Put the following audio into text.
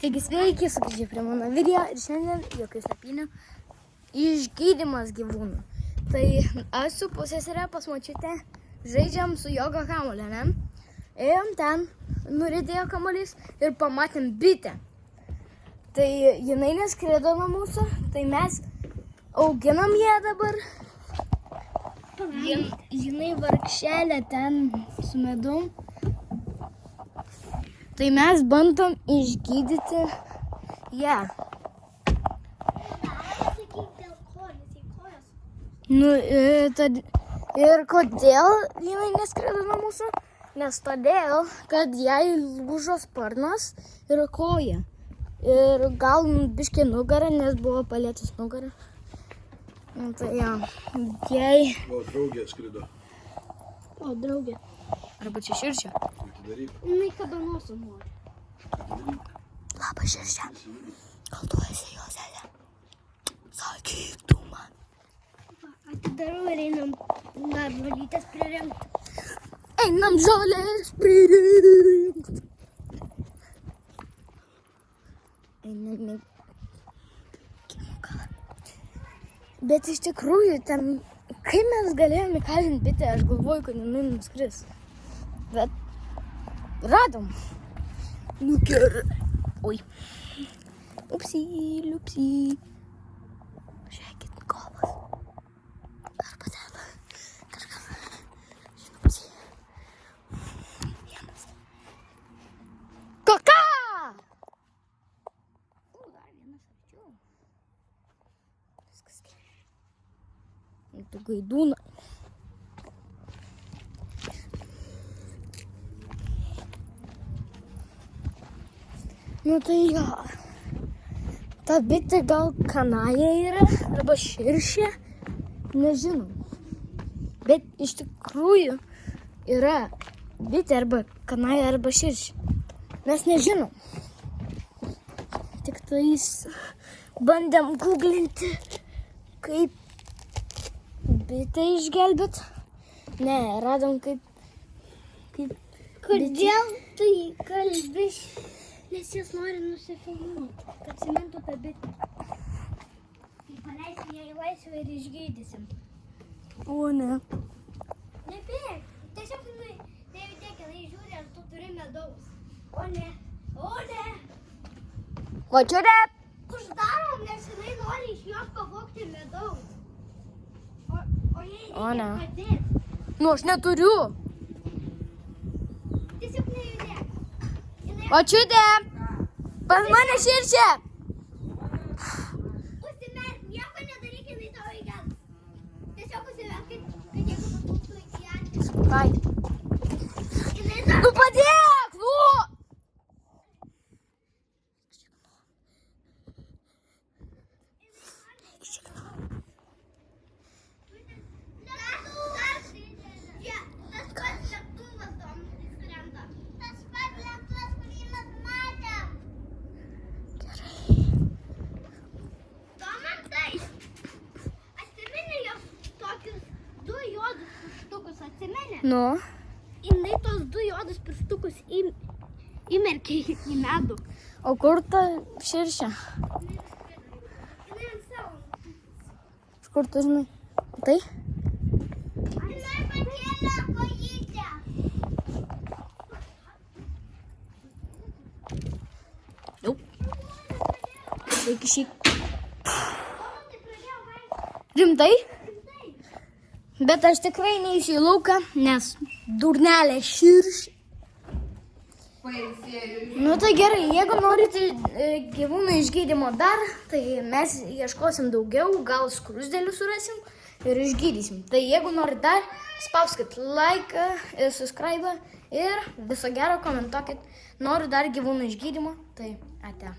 Taigi sveiki, sugrįžę prie mano video ir šiandien jokių slėpynių išgydymas gyvūnų. Tai aš su pusseserė pas močiutę žaidžiam su jogo kamuoliu, ne? Ėjom ten, nuridėjo kamuolys ir pamatėm bitę. Tai jinai neskrido nuo mūsų, tai mes auginam ją dabar. Jinai vargšelė ten su medum. Tai mes bandom išgydyti ją. Ir kodėl jinai neskrido nuo mūsų? Nes todėl, kad jai lūžo sparnas ir koja. Ir gal biškį nugarą, nes buvo palėtis nugarą. Tai ja, jai... O draugė skrido. O draugė. Arba čia širšė. Jinai kada nosų nori. Labas širšė. Gal tu esi jos sesė? Sakyk tu man. Atidarau ir einam dar žolytės pririnkt. Einam žolės pririnkt. Einam į kimuką. Bet iš tikrųjų ten, kaip mes galėjome įkalinti bitę, aš galvoju, kad jinai nuskris. Bet radom. Nu gerai. Oi. Upsi, liupsi. Žiūrėkit, kovas. Arba ten. Kažkam. Žinupsi. Vienas. Kaka! Dar vienas arčiau. Viskas gerai. Tu gaidūna. Nu tai jo, ta bitė gal kanaja yra, arba širšė, nežinau. Bet iš tikrųjų yra bitė arba kanaja arba širšė. Mes nežinom. Tik tais bandėm googlinti, kaip bitę išgelbėt. Ne, radom kaip kodėl tai kalbiš? Nes jis nori nusifilmuoti, kad atsimintų tą bitę. Tai paleisim ją į laisvę ir išgydysim. O ne. Nebėg. Tiesiog nejudėk, jinai žiūri, ar tu turi medaus. O ne. O ne. Močiutė. Uždarom, nes jinai nori iš jos pavogti medaus. O jai reikia padėti. Nu, aš neturiu. Tiesiog nejudėk. Močiutė, pas mane širšė. Užsimerk, nieko nedaryk, jinai tavo įgels. Tiesiog užsimerk, kad jeigu papultų į akį. Ką? Nu padėk, nu! Nu. Jinai tos 2 juodus pirštukus įmerkė į medų. O kur ta širšė? Jinai ant savo. Iš kur tu žinai? Tai? Jinai pakėlė kojytę. Jau. Reikia šį. Rimtai? Bet aš tikrai neįsiu į lauką, nes durnelė širšė. Nu tai gerai, jeigu norite gyvūnų išgydymo dar, tai mes ieškosim daugiau, gal skruzdėlių surasim ir išgydysim. Tai jeigu norite dar, spauskit like ir subscribe ir viso gero komentuokit. Noriu dar gyvūnų išgydymo, tai ate.